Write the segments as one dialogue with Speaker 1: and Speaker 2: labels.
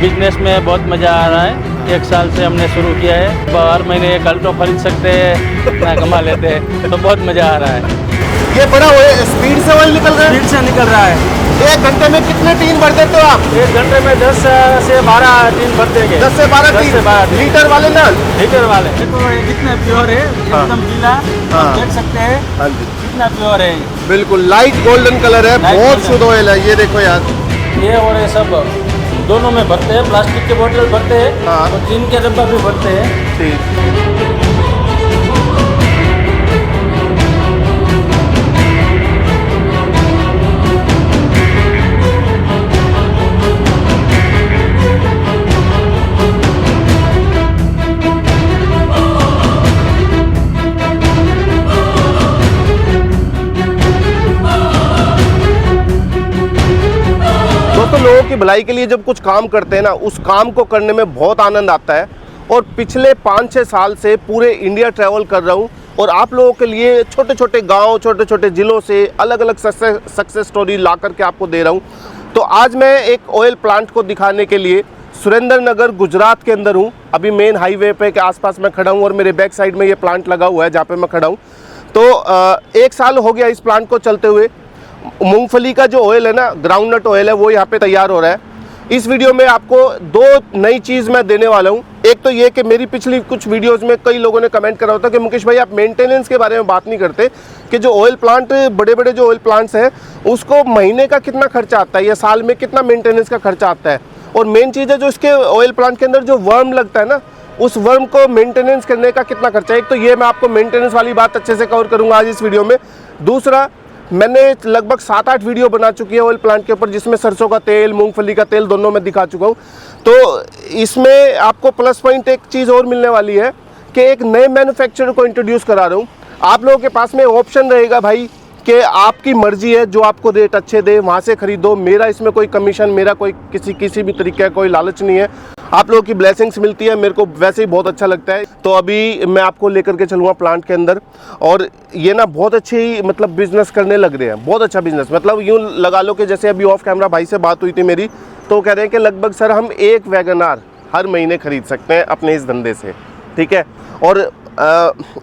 Speaker 1: Business में बहुत मज़ा आ रहा है। 1 साल से हमने शुरू किया है। हर महीने एक अल्टो खरीद सकते हैं, इतना कमा लेते हैं, तो बहुत मज़ा आ रहा है।
Speaker 2: ये बड़ा स्पीड से ऑयल निकल रहा है?
Speaker 1: स्पीड से निकल रहा है।
Speaker 2: 1 घंटे में कितने टीन भर देते हो आप?
Speaker 1: 1 घंटे में 10 से 12 टीन भर देंगे।
Speaker 2: 10 से 12 टीन। लीटर वाले ना?
Speaker 1: लीटर वाले। देखो ये कितना प्योर है, एकदम गीला। आप देख सकते हैं।
Speaker 2: हाँ जी,
Speaker 1: कितना प्योर है।
Speaker 2: बिल्कुल लाइट गोल्डन कलर है, बहुत शुद्ध ऑयल है। ये देखो यार,
Speaker 1: ये और ये सब दोनों में भरते हैं। प्लास्टिक के बोतल भरते हैं और टीन के डब्बा भी भरते हैं।
Speaker 2: ठीक। दोस्तों, लोगों की भलाई के लिए जब कुछ काम करते हैं ना, उस काम को करने में बहुत आनंद आता है। और पिछले 5-6 साल से पूरे इंडिया ट्रैवल कर रहा हूँ और आप लोगों के लिए छोटे छोटे गांव, छोटे छोटे ज़िलों से अलग अलग सक्सेस स्टोरी ला करके आपको दे रहा हूँ। तो आज मैं एक ऑयल प्लांट को दिखाने के लिए सुरेंद्रनगर गुजरात के अंदर हूँ। अभी मेन हाईवे पे के आसपास मैं खड़ा हूँ और मेरे बैक साइड में ये प्लांट लगा हुआ है जहाँ पे मैं खड़ा हूँ। तो 1 साल हो गया इस प्लांट को चलते हुए। मूंगफली का जो ऑयल है ना, ग्राउंडनट ऑयल है, वो यहाँ पे तैयार हो रहा है। इस वीडियो में आपको 2 नई चीज़ मैं देने वाला हूँ। एक तो ये कि मेरी पिछली कुछ वीडियोस में कई लोगों ने कमेंट करा होता कि मुकेश भाई आप मेंटेनेंस के बारे में बात नहीं करते, कि जो ऑयल प्लांट, बड़े बड़े जो ऑयल प्लांट्स हैं, उसको महीने का कितना खर्चा आता है या साल में कितना मेंटेनेंस का खर्चा आता है। और मेन चीज़ है जो इसके ऑयल प्लांट के अंदर जो वर्म लगता है ना, उस वर्म को मेंटेनेंस करने का कितना खर्चा है। एक तो ये मैं आपको मेंटेनेंस वाली बात अच्छे से कवर करूँगा आज इस वीडियो में। दूसरा, मैंने लगभग 7-8 वीडियो बना चुकी है ऑयल प्लांट के ऊपर, जिसमें सरसों का तेल, मूंगफली का तेल दोनों में दिखा चुका हूँ। तो इसमें आपको प्लस पॉइंट एक चीज़ और मिलने वाली है कि एक नए मैन्युफैक्चरर को इंट्रोड्यूस करा रहा हूँ। आप लोगों के पास में ऑप्शन रहेगा भाई कि आपकी मर्जी है, जो आपको रेट अच्छे दे वहाँ से ख़रीदो। मेरा इसमें कोई कमीशन, मेरा कोई किसी भी तरीके का कोई लालच नहीं है। आप लोगों की ब्लेसिंग्स मिलती है, मेरे को वैसे ही बहुत अच्छा लगता है। तो अभी मैं आपको लेकर के चलूँगा प्लांट के अंदर। और ये ना बहुत अच्छी मतलब बिज़नेस करने लग रहे हैं, बहुत अच्छा बिज़नेस। मतलब यूँ लगा लो कि जैसे अभी ऑफ कैमरा भाई से बात हुई थी मेरी, तो कह रहे हैं कि लगभग सर हम 1 वैगनार हर महीने खरीद सकते हैं अपने इस धंधे से, ठीक है। और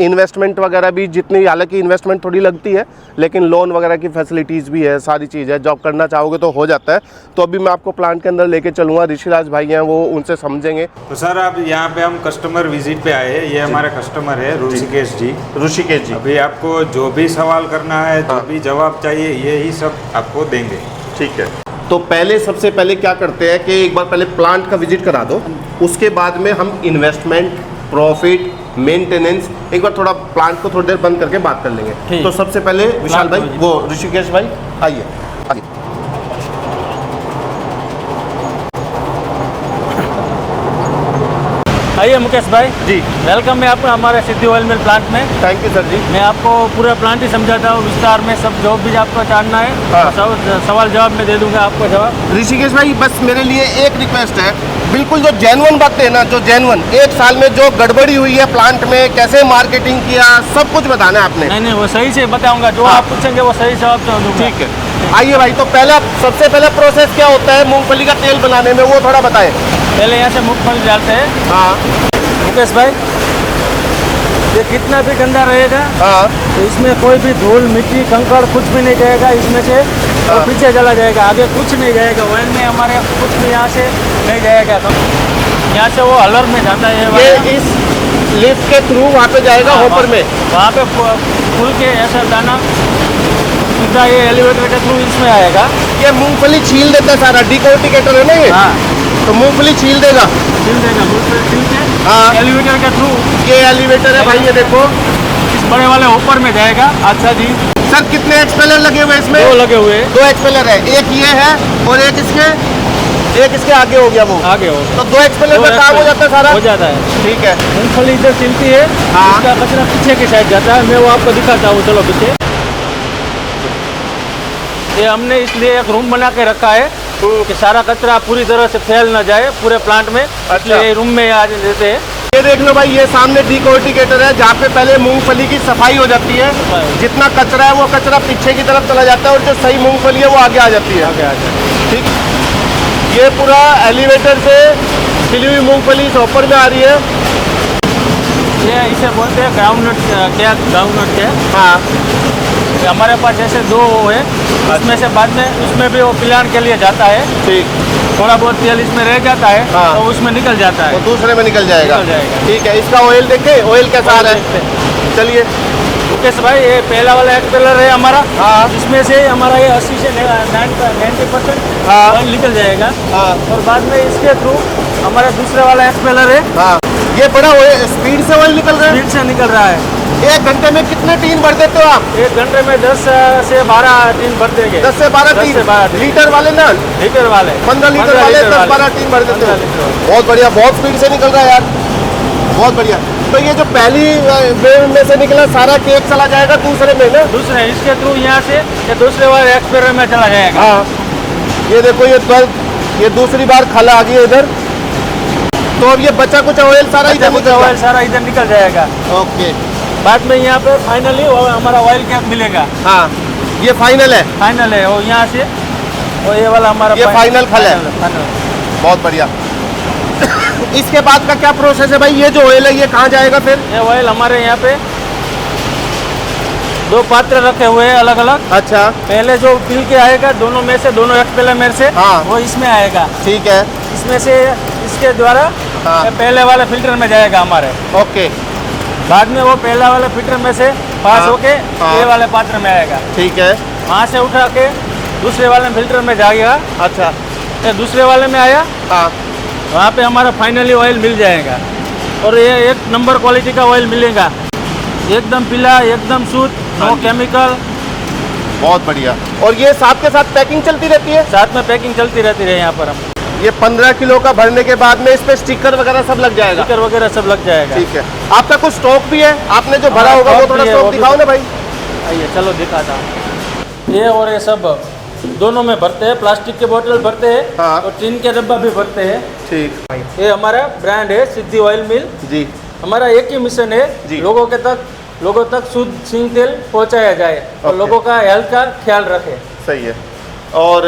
Speaker 2: इन्वेस्टमेंट वगैरह भी जितनी, हालांकि इन्वेस्टमेंट थोड़ी लगती है, लेकिन लोन वगैरह की फैसिलिटीज़ भी है, सारी चीज़ है। जॉब करना चाहोगे तो हो जाता है। तो अभी मैं आपको प्लांट के अंदर लेके चलूँगा। ऋषिराज भाई हैं, वो उनसे समझेंगे।
Speaker 3: तो सर आप यहाँ पे हम कस्टमर विजिट पे आए हैं। ये हमारे कस्टमर है ऋषिकेश जी।
Speaker 2: ऋषिकेश जी,
Speaker 3: अभी आपको जो भी सवाल करना है, जो भी जवाब चाहिए, ये ही सब आपको देंगे।
Speaker 2: ठीक है। तो सबसे पहले क्या करते हैं कि एक बार पहले प्लांट का विजिट करा दो, उसके बाद में हम इन्वेस्टमेंट, प्रॉफिट, मेंटेनेंस, एक बार थोड़ा प्लांट को थोड़ी देर बंद करके बात कर लेंगे। तो सबसे पहले विशाल भाई, वो ऋषिकेश भाई आइए।
Speaker 1: आइए मुकेश भाई
Speaker 2: जी,
Speaker 1: वेलकम है आपका हमारे सिद्धि ऑयल मिल प्लांट में।
Speaker 2: थैंक यू सर जी।
Speaker 1: मैं आपको पूरा प्लांट ही समझाता हूँ विस्तार में, सब जो भी आपको जानना है।
Speaker 2: हाँ।
Speaker 1: सब सवाल जवाब में दे दूंगा आपको जवाब।
Speaker 2: ऋषिकेश भाई, बस मेरे लिए एक रिक्वेस्ट है, बिल्कुल जो जेन्युइन बातें है ना, जो जेन्युइन 1 साल में जो गड़बड़ी हुई है प्लांट में, कैसे मार्केटिंग किया, सब कुछ बताना है आपने।
Speaker 1: नहीं, वो सही से बताऊंगा। जो आप पूछेंगे वो सही जवाब दूंगा।
Speaker 2: ठीक है, आइए भाई। तो सबसे पहला प्रोसेस क्या होता है मूंगफली का तेल बनाने में, वो थोड़ा बताएं।
Speaker 1: पहले यहाँ से मूंगफली डालते हैं।
Speaker 2: हाँ
Speaker 1: मुकेश भाई, ये कितना भी गंदा रहेगा,
Speaker 2: हाँ,
Speaker 1: तो इसमें कोई भी धूल, मिट्टी, कंकड़ कुछ भी नहीं जाएगा इसमें से। तो पीछे चला जाएगा, आगे कुछ नहीं जाएगा। ऑयल में हमारे कुछ भी यहाँ से नहीं जाएगा। तो यहाँ से वो हलर में जाता है,
Speaker 2: ये इस लिफ्ट के थ्रू वहाँ पे जाएगा, हॉपर में।
Speaker 1: वहाँ पे फूल के ऐसा दाना सीधा ये एलिवेटर के थ्रू इसमें आएगा।
Speaker 2: ये मूंगफली छील देता है सारा, डिकॉर्टिकेटर है ना ये।
Speaker 1: हाँ,
Speaker 2: तो मूंगफली छील देगा।
Speaker 1: मूंगफली छील के
Speaker 2: हाँ,
Speaker 1: एलिवेटर के थ्रू।
Speaker 2: ये एलिवेटर है भाई, ये देखो
Speaker 1: इस बड़े वाले ऊपर में जाएगा। अच्छा जी
Speaker 2: सर, कितने एक्सपेलर लगे हुए इसमें?
Speaker 1: 2 लगे हुए।
Speaker 2: 2 एक्सपेलर है, एक ये है और एक इसके आगे हो गया वो
Speaker 1: आगे हो।
Speaker 2: तो 2 एक्सपेलर में काम हो जाता है सारा।
Speaker 1: हो जाता है।
Speaker 2: ठीक है।
Speaker 1: मूंगफली इधर छिलती है,
Speaker 2: हाँ।
Speaker 1: इसका कचरा पीछे की साइड जाता है। मैं वो आपको दिखाता हूँ, चलो पीछे। ये हमने इसलिए एक रूम बना के रखा है कि सारा कचरा पूरी तरह से फैल ना जाए पूरे प्लांट में।
Speaker 2: अच्छा।
Speaker 1: ये रूम में आज देते हैं।
Speaker 2: ये देख लो भाई, ये सामने डिकॉर्टिकेटर है जहाँ पे पहले मूंगफली की सफाई हो जाती है। जितना कचरा है वो कचरा पीछे की तरफ चला जाता है और जो सही मूंगफली है वो आगे आ जाती है।
Speaker 1: आगे आ जाए।
Speaker 2: ठीक। ये पूरा एलिवेटर से छिली हुई मूंगफली चॉपर में आ रही है।
Speaker 1: ये इसे बोलते हैं ग्राउंडनट, क्या ग्राउंडनट है।
Speaker 2: हाँ
Speaker 1: ये हमारे पास ऐसे दो वो है, उसमें से बाद में उसमें भी वो पिलान के लिए जाता है,
Speaker 2: ठीक,
Speaker 1: थोड़ा बहुत तेल इसमें रह जाता है
Speaker 2: हाँ।
Speaker 1: तो उसमें निकल जाता
Speaker 2: वो
Speaker 1: है।
Speaker 2: दूसरे में निकल जाएगा।
Speaker 1: निकल जाएगा।
Speaker 2: ठीक है, इसका ऑयल देखें, ऑयल कैसा आ रहा है, चलिए।
Speaker 1: मुकेश भाई ये पहला वाला एक्सपेलर है हमारा,
Speaker 2: हाँ
Speaker 1: इसमें से हमारा ये 80 से 90%
Speaker 2: हाँ।
Speaker 1: ऑयल निकल जाएगा।
Speaker 2: हाँ
Speaker 1: और बाद में इसके थ्रू हमारा दूसरा वाला एक्सपेलर है,
Speaker 2: हाँ, ये बड़ा स्पीड से ऑयल निकल रहा है।
Speaker 1: स्पीड से निकल रहा है।
Speaker 2: 1 घंटे में कितने टीन भर देते हो आप?
Speaker 1: 1 घंटे में 10 से 12 टीन भर देंगे।
Speaker 2: 10 से 12
Speaker 1: 10 से 12
Speaker 2: टीन, लीटर वाले ना,
Speaker 1: लीटर वाले
Speaker 2: 15 लीटर वाले 10-12 टीन भर देते
Speaker 1: 15
Speaker 2: हो।
Speaker 1: लीटर वाले।
Speaker 2: बहुत बढ़िया, बहुत स्पीड से निकल रहा है यार, बहुत बढ़िया। तो ये जो पहली वेव में से निकला सारा केक चला जाएगा दूसरे में ना?
Speaker 1: दूसरे इसके थ्रू यहाँ से ये दूसरे वाले एक्सपेलर में चला जाएगा।
Speaker 2: हाँ, ये देखो ये दूसरी बार खाला आ गई है इधर, तो अब ये बचा कुछ ऑयल सारा इधर निकल
Speaker 1: ऑयल सारा इधर निकल जाएगा।
Speaker 2: ओके,
Speaker 1: बाद में यहाँ पे फाइनली हमारा ऑयल कैप मिलेगा।
Speaker 2: हाँ ये फाइनल है,
Speaker 1: फाइनल है वो यहाँ से, वो ये वाला हमारा
Speaker 2: ये फाइनल खल है।
Speaker 1: फाइनल।
Speaker 2: बहुत बढ़िया। इसके बाद का क्या प्रोसेस है भाई? ये जो ऑयल है ये कहाँ जाएगा फिर?
Speaker 1: ये ऑयल हमारे यहाँ पे 2 पात्र रखे हुए हैं अलग अलग।
Speaker 2: अच्छा,
Speaker 1: पहले जो पिल के आएगा दोनों में से, दोनों एक्सपेलर में से,
Speaker 2: हाँ।
Speaker 1: वो इसमें आएगा।
Speaker 2: ठीक है,
Speaker 1: इसमें से इसके द्वारा
Speaker 2: हाँ।
Speaker 1: ये पहले वाले फिल्टर में जाएगा हमारे।
Speaker 2: ओके,
Speaker 1: बाद में वो पहला वाला फिल्टर में से पास
Speaker 2: हाँ।
Speaker 1: होके
Speaker 2: हाँ।
Speaker 1: ये वाले पात्र में आएगा।
Speaker 2: ठीक है,
Speaker 1: वहाँ से उठा के दूसरे वाले फिल्टर में जाएगा।
Speaker 2: अच्छा,
Speaker 1: ये दूसरे वाले में आया,
Speaker 2: हाँ
Speaker 1: वहाँ पे हमारा फाइनली ऑयल मिल जाएगा। और ये 1 नंबर क्वालिटी का ऑयल मिलेगा, एकदम पीला, एकदम शुद्ध, नो केमिकल।
Speaker 2: बहुत बढ़िया। और ये साथ के साथ पैकिंग चलती रहती है?
Speaker 1: साथ में पैकिंग चलती रहती है यहाँ पर। हम
Speaker 2: ये 15 किलो का भरने के बाद में इस पे स्टिकर वगैरह सब लग जाएगा?
Speaker 1: स्टिकर वगैरह सब लग जाएगा।
Speaker 2: ठीक है, आपका कुछ स्टॉक भी है? आपने जो भरा
Speaker 1: हाँ,
Speaker 2: होगा वो
Speaker 1: स्टॉक
Speaker 2: थोड़ा
Speaker 1: भी है,
Speaker 2: स्टॉक
Speaker 1: वो भी
Speaker 2: दिखाओ ना भाई।
Speaker 1: आइए चलो दिखाता हूँ। ये और ये सब दोनों में भरते हैं, प्लास्टिक के बोतल भरते हैं,
Speaker 2: हाँ।
Speaker 1: और टीन के डब्बा भी भरते हैं।
Speaker 2: ठीक,
Speaker 1: ये हमारा ब्रांड है सिद्धि ऑयल मिल।
Speaker 2: जी
Speaker 1: हमारा एक ही मिशन
Speaker 2: जी।
Speaker 1: है, लोगों तक शुद्ध सिंग तेल पहुंचाया जाए और
Speaker 2: ओके।
Speaker 1: लोगों का हेल्थ का ख्याल रखे।
Speaker 2: सही है। और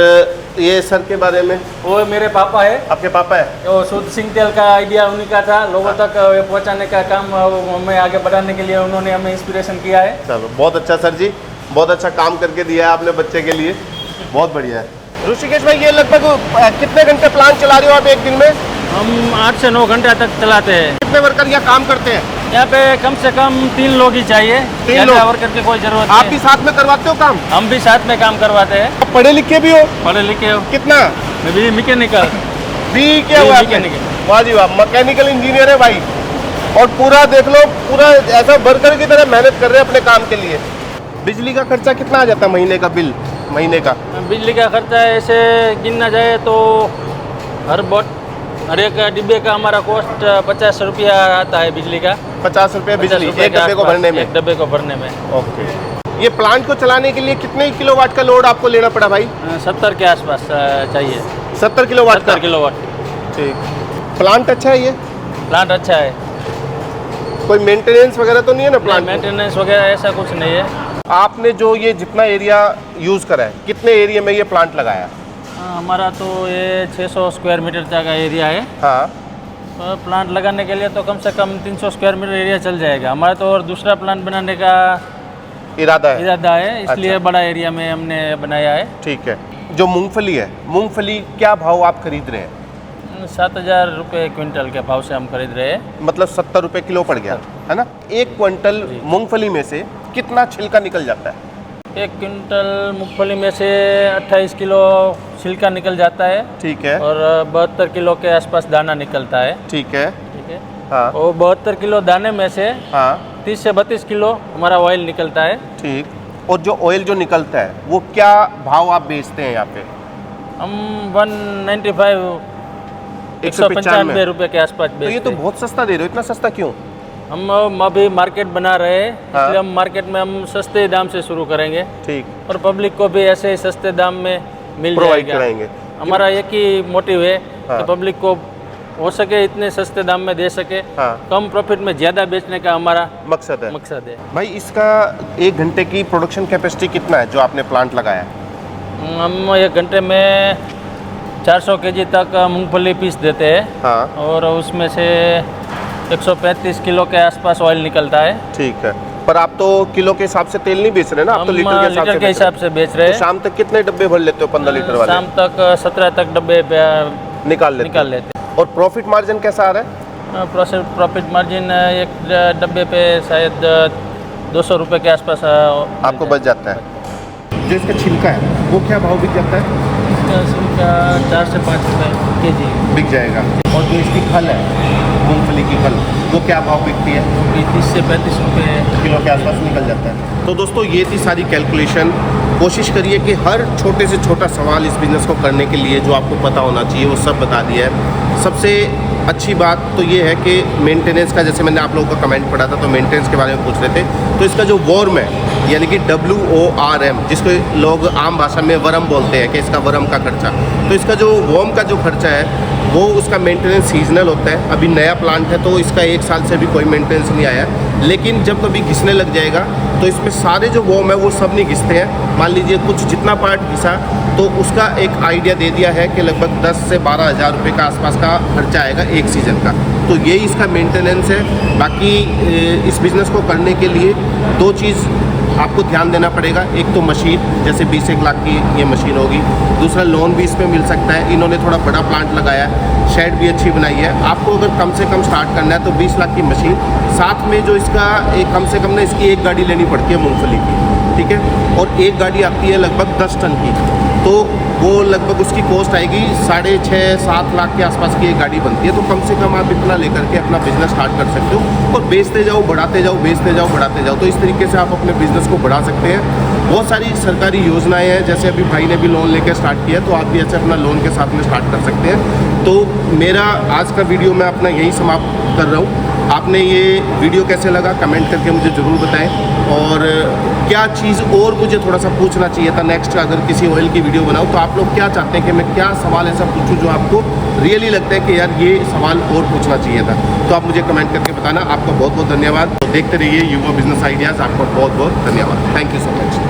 Speaker 2: ये सर के बारे में?
Speaker 1: वो मेरे पापा है,
Speaker 2: आपके पापा है?
Speaker 1: वो शुद्ध सिंग तेल का आइडिया उन्हीं का था, लोगों तक पहुंचाने का काम हमें आगे बढ़ाने के लिए उन्होंने हमें इंस्पिरेशन किया है।
Speaker 2: चलो बहुत अच्छा सर जी, बहुत अच्छा काम करके दिया है आपने बच्चे के लिए, बहुत बढ़िया है। ऋषिकेश भाई ये लगभग कितने घंटे प्लांट चला रहे हो आप एक दिन में?
Speaker 1: हम 8 से 9 घंटे तक चलाते हैं।
Speaker 2: कितने वर्कर यहाँ काम करते हैं?
Speaker 1: यहाँ पे कम से कम 3 लोग ही चाहिए,
Speaker 2: 3 लोग?
Speaker 1: वर्कर की कोई जरूरत
Speaker 2: आप
Speaker 1: नहीं।
Speaker 2: भी साथ में करवाते हो काम?
Speaker 1: हम भी साथ में काम करवाते हैं।
Speaker 2: आप पढ़े लिखे भी हो?
Speaker 1: पढ़े लिखे हो?
Speaker 2: कितना?
Speaker 1: मैं भी मैकेनिकल।
Speaker 2: बी क्या हुआ आपने?
Speaker 1: मैकेनिकल।
Speaker 2: वाह जी वाह, मैकेनिकल इंजीनियर है भाई। और पूरा देख लो, पूरा ऐसा वर्कर की तरह मेहनत कर रहे हैं अपने काम के लिए। बिजली का खर्चा कितना आ जाता है महीने का बिल, महीने का?
Speaker 1: बिजली का खर्चा ऐसे गिनना जाए तो हर एक डिब्बे का हमारा कॉस्ट 50 रुपया आता है बिजली का।
Speaker 2: 50 रुपये
Speaker 1: 50
Speaker 2: बिजली
Speaker 1: रुपये
Speaker 2: एक
Speaker 1: के
Speaker 2: डब्बे को
Speaker 1: आसपास,
Speaker 2: भरने में?
Speaker 1: एक डब्बे को भरने में।
Speaker 2: ओके। ये प्लांट को चलाने के लिए कितने किलोवाट का लोड आपको लेना पड़ा भाई?
Speaker 1: 70 के आसपास चाहिए।
Speaker 2: 70 किलोवाट का?
Speaker 1: 70 किलोवाट।
Speaker 2: ठीक। प्लांट अच्छा है ये?
Speaker 1: प्लांट अच्छा है,
Speaker 2: कोई मेंटेनेंस वगैरह तो नहीं है ना प्लांट में?
Speaker 1: मेंटेनेंस वगैरह ऐसा कुछ नहीं है।
Speaker 2: आपने जो ये जितना एरिया यूज़ करा है, कितने एरिया में ये प्लांट लगाया?
Speaker 1: हमारा तो ये 600 स्क्वायर मीटर का एरिया है।
Speaker 2: हाँ,
Speaker 1: तो प्लांट लगाने के लिए तो कम से कम 300 स्क्वायर मीटर एरिया चल जाएगा हमारा तो। और दूसरा प्लांट बनाने का
Speaker 2: इरादा है?
Speaker 1: इरादा है, इसलिए
Speaker 2: अच्छा।
Speaker 1: बड़ा एरिया में हमने बनाया है।
Speaker 2: ठीक है। जो मूंगफली है, मूंगफली क्या भाव आप खरीद रहे हैं?
Speaker 1: 7,000 रुपये क्विंटल के भाव से हम खरीद रहे हैं।
Speaker 2: मतलब 70 रुपये किलो पड़ गया है ना? 1 क्विंटल
Speaker 1: जी।
Speaker 2: मूंगफली में से कितना छिलका निकल जाता है?
Speaker 1: 1 क्विंटल मूंगफली में से 28 किलो छिलका निकल जाता है।
Speaker 2: ठीक है,
Speaker 1: और 72 किलो के आसपास दाना निकलता है।
Speaker 2: ठीक है,
Speaker 1: ठीक है।
Speaker 2: हाँ
Speaker 1: और 72 किलो दाने में से
Speaker 2: हाँ,
Speaker 1: 30 से 32 किलो हमारा ऑयल निकलता है।
Speaker 2: ठीक। और जो ऑयल जो निकलता है वो क्या भाव आप बेचते हैं यहाँ पे?
Speaker 1: हम 195 195 रुपये के आसपास
Speaker 2: तो ये
Speaker 1: बेचते
Speaker 2: तो
Speaker 1: हैं।
Speaker 2: बहुत सस्ता दे रहे हो, इतना सस्ता क्यों?
Speaker 1: हम अभी मार्केट बना रहे हैं,
Speaker 2: हाँ।
Speaker 1: इसलिए हम मार्केट में हम सस्ते दाम से शुरू करेंगे
Speaker 2: ठीक,
Speaker 1: और पब्लिक को भी ऐसे ही सस्ते दाम में मिल
Speaker 2: प्रोवाइड
Speaker 1: जाएगा।
Speaker 2: कराएंगे।
Speaker 1: हमारा एक ही मोटिव है
Speaker 2: हाँ।
Speaker 1: कि पब्लिक को हो सके इतने सस्ते दाम में दे सके,
Speaker 2: हाँ,
Speaker 1: कम प्रॉफिट में ज़्यादा बेचने का हमारा
Speaker 2: मकसद है।
Speaker 1: मकसद है।
Speaker 2: भाई इसका 1 घंटे की प्रोडक्शन कैपेसिटी कितना है जो आपने प्लांट लगाया है?
Speaker 1: हम 1 घंटे में 400 केजी तक मूंगफली पीस देते हैं
Speaker 2: हाँ
Speaker 1: और उसमें से 135 किलो के आसपास ऑयल निकलता है।
Speaker 2: ठीक है, पर आप तो किलो के हिसाब से तेल नहीं बेच रहे ना, आप तो
Speaker 1: हम
Speaker 2: लीटर के हिसाब से
Speaker 1: लीटर के
Speaker 2: बेच रहे
Speaker 1: हिसाब से बेच
Speaker 2: हैं।
Speaker 1: रहे
Speaker 2: तो
Speaker 1: हैं।
Speaker 2: शाम तक कितने डब्बे भर लेते हो 15 लीटर वाले?
Speaker 1: शाम तक 17 तक डब्बे
Speaker 2: निकाल
Speaker 1: निकाल लेते हैं।
Speaker 2: और प्रॉफिट मार्जिन कैसा आ रहा है?
Speaker 1: प्रॉफिट मार्जिन एक डब्बे पे शायद 200 रुपये के आसपास
Speaker 2: आपको बच जाता है। जो इसका छिलका है वो क्या भाव बिक जाता है?
Speaker 1: इसका 4 से 5 रुपये केजी
Speaker 2: बिक जाएगा। और जो इसकी खल है, मूंगफली की खल, वो क्या भाव बिकती है?
Speaker 1: 30 से 35 रुपये
Speaker 2: किलो के आसपास निकल जाता है। तो दोस्तों ये थी सारी कैलकुलेशन। कोशिश करिए कि हर छोटे से छोटा सवाल इस बिज़नेस को करने के लिए जो आपको पता होना चाहिए वो सब बता दिया है। सबसे अच्छी बात तो ये है कि मेंटेनेंस का, जैसे मैंने आप लोगों का कमेंट पढ़ा था तो मेंटेनेंस के बारे में पूछ रहे थे, तो इसका जो वॉर्म है यानी कि WORM, जिसको लोग आम भाषा में वरम बोलते हैं कि इसका वरम का खर्चा, तो इसका जो वॉर्म का जो खर्चा है वो उसका मेंटेनेंस सीजनल होता है। अभी नया प्लांट है तो इसका 1 साल से भी कोई मेंटेनेंस नहीं आया, लेकिन जब कभी घिसने लग जाएगा तो इसमें सारे जो वॉर्म है वो सब नहीं घिसते हैं। मान लीजिए कुछ जितना पार्ट घिसा तो उसका एक आइडिया दे दिया है कि लगभग 10 से 12 हज़ार रुपये का आसपास का खर्चा आएगा एक सीज़न का। तो यही इसका मेंटेनेंस है। बाकी इस बिज़नेस को करने के लिए 2 चीज़ आपको ध्यान देना पड़ेगा। एक तो मशीन, जैसे 20-1 लाख की ये मशीन होगी। दूसरा लोन भी इसमें मिल सकता है। इन्होंने थोड़ा बड़ा प्लांट लगाया है, शेड भी अच्छी बनाई है। आपको अगर कम से कम स्टार्ट करना है तो 20 लाख की मशीन, साथ में जो इसका एक कम से कम ना इसकी 1 गाड़ी लेनी पड़ती है मूंगफली की, ठीक है। और 1 गाड़ी आती है लगभग 10 टन की, तो वो लगभग उसकी कॉस्ट आएगी 6.5-7 लाख के आसपास की एक गाड़ी बनती है। तो कम से कम आप इतना लेकर के अपना बिजनेस स्टार्ट कर सकते हो और बेचते जाओ, बढ़ाते जाओ, बेचते जाओ, बढ़ाते जाओ। तो इस तरीके से आप अपने बिजनेस को बढ़ा सकते हैं। बहुत सारी सरकारी योजनाएं हैं, जैसे अभी भाई ने भी लोन लेकर स्टार्ट किया, तो आप भी ऐसे अपना लोन के साथ में स्टार्ट कर सकते हैं। तो मेरा आज का वीडियो मैं अपना यही समाप्त कर रहा हूँ। आपने ये वीडियो कैसे लगा कमेंट करके मुझे ज़रूर बताएं, और क्या चीज़ और मुझे थोड़ा सा पूछना चाहिए था नेक्स्ट, अगर किसी ऑयल की वीडियो बनाऊँ तो आप लोग क्या चाहते हैं कि मैं क्या सवाल ऐसा पूछूं जो आपको रियली लगता है कि यार ये सवाल और पूछना चाहिए था, तो आप मुझे कमेंट करके बताना। आपका बहुत बहुत धन्यवाद। तो देखते रहिए युवा बिजनेस आइडियाज़। आपका बहुत बहुत धन्यवाद। Thank you so much.